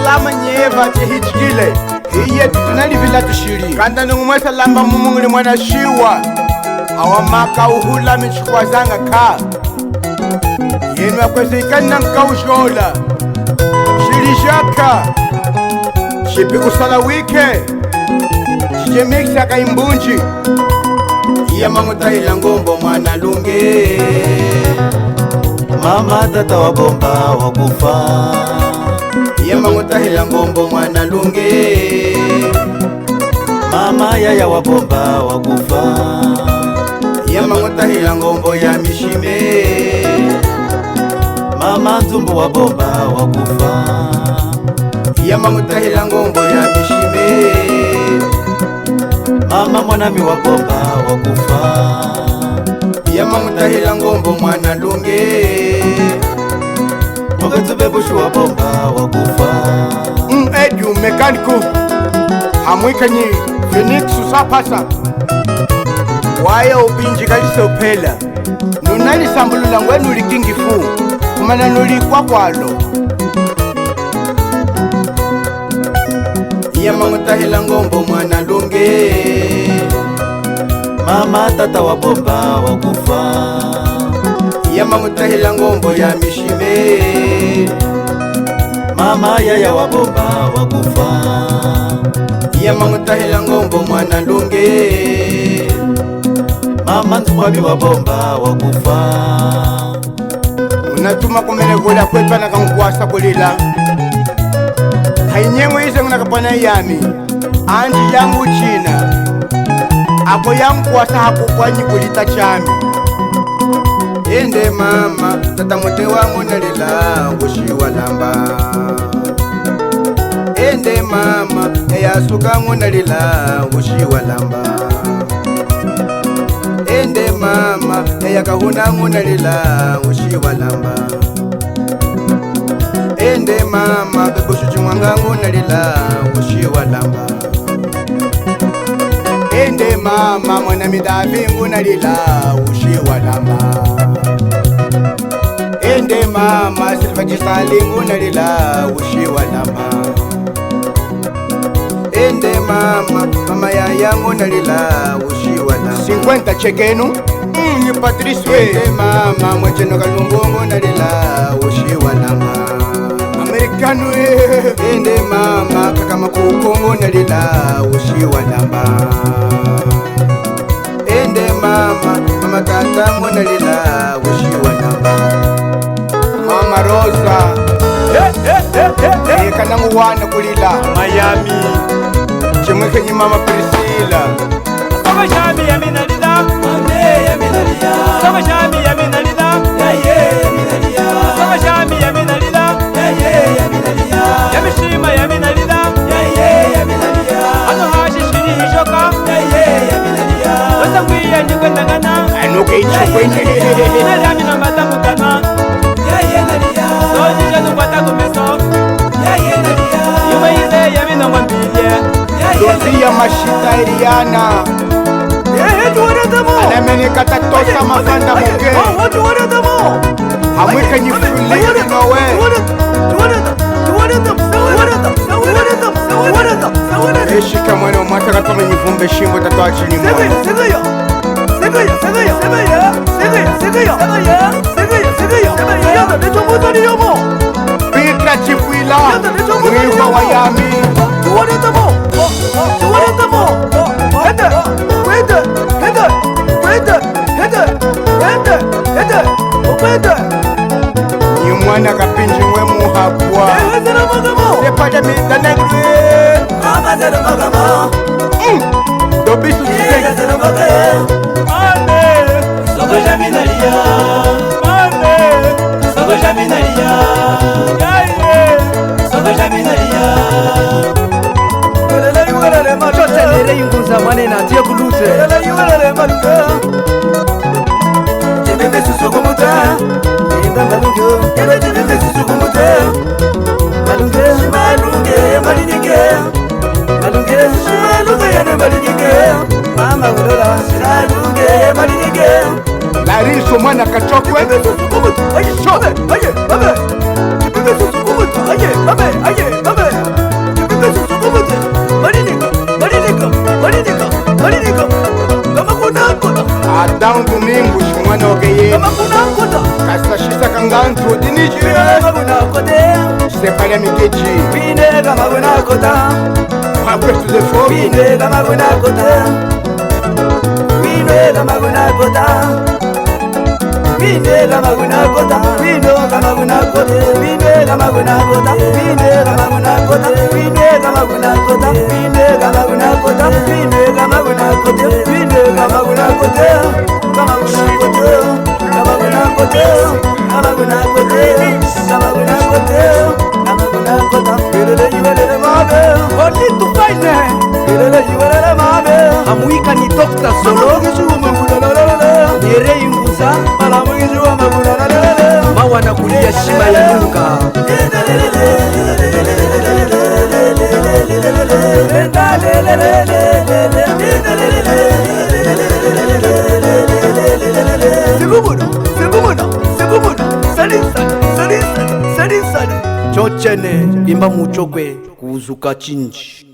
lama nyeva chihitchile iye tutunalivila tushili kanda nungumwesa lamba mumunguli mwana shiwa awamaka uhula michikwazanga ka yenu akwese ikanina nkawushola shili shaka shipi kusala wike chichemikisa kaimbunji iya mangutahila ngombo mwana lunge mama tata wa bomba wakufa iya mangutahila ngombo mwana lunge mama yaya wa bomba wakufa iya mangutahila ngombo ya mishime mama nzumbu wa bomba wakufa iya mangutahila ngombo ya mishime mama mwanami wa bomba wakufa iya mangutahila ngombo mwana lunge Moketsube bushu wa bomba wakufa edu mekaniku hamwikanyi Phoenix usapasa waya ubinji kalisophela nunalisambulula ngwenu likingifu kumana nulikwa kwalo iya mangutahila ngombo mwana lunge mama tata wa bomba wakufa iya mangutahila ngombo ya mishime mama yaya wa bomba wakufa iya mangutahila ngombo mwana lunge mama nzumwabi wa bomba wakufa unatuma kumene kula kwepana kankuwasa kulila hainyemwe ize ngunakapana yami anji yangu china ako yankuwasa hakukwanyi kulita chami ende mama tata mote wangu nalila wushiwa lamba ende mama eyasuka ngu nalila wushiwa lamba ende mama eyakahuna ngu nalila wushiwa lamba ende mama bebushuchumwanga ngu nalila wushiwa lamba ende mama mwana midavi ngu nalila wushiwa lamba ende mama silvachisali ngu nalila wushiwa lamba ende mama mama yaya ngu nalila wushiwa lamba 50 chekenu ni Patrice we ende mama mwecheno kalumbu ngu nalila wushiwa lamba amerikanu ende mama kaka makuku ngu nalila wushiwa lamba ende mama mama tata ngu nalila wushiwa lamba mama Rosa kana muwana kulila Miami chimwekenyi mama Priscilla Saba shami ya minalida mame ya minalia Saba shami ya minalida yaye ya minalia Saba shami ya minalida yaye ya minalia Ya mishima ya minalida yaye ya minalia Ano hashi shiri hishoka yaye ya minalia Wata mwiya nyikwe nangana anuke ichukwenye Nari amina matamu kana yaye nalia Soji janu kwata kumeso yaye nalia Yuwe ize ya mina mwambiye dozi ya mashita Eliana anamenekata tosa mafanda muke hamwikenyi Philip nowe eshika mwene omwataka kama nyivumbe shimbo tatoa chini mwana Pitra Chipwila mwiva wa yami ni mwana kapinji we muhapwa sepata mitanegwe dobisu chitege Soko jaminalia Soko jaminalia Soko jaminalia Chotelere yunguza mwanena tia kulute Jebebe susukumuta Inda malungo Jebebe susukumuta Malunge Malunge Malinike Malunge Malunge Yane malinike Mama ulola Malunge Malinike Lariso mwana kachokwe Aye, aye, aye, aye, aye, aye, aye, aye, aye, Adão Domingo mwana okeye kama kuna kota kasashisa kangantu diniji kama kuna kote Stefania Mikeji bine kama kuna kota après tous les efforts bine kama kuna kota bine kama kuna kota bine kama kuna kota bine kama kuna kota bine kama kuna kota bine kama kuna kota bine kama kuna kota bine kama kuna kota bine kama kuna kota bine kama kuna kota kama kuna kota kama kuna kota kama kuna kota kama kuna kota kama kuna kota lele yele mabe only to find lele yele mabe amuika ni Dr. Solo Nere inguza Malamu kijua maguna mawa na kulia shima ya nunga Chochene imba muchokwe kuzuka chinji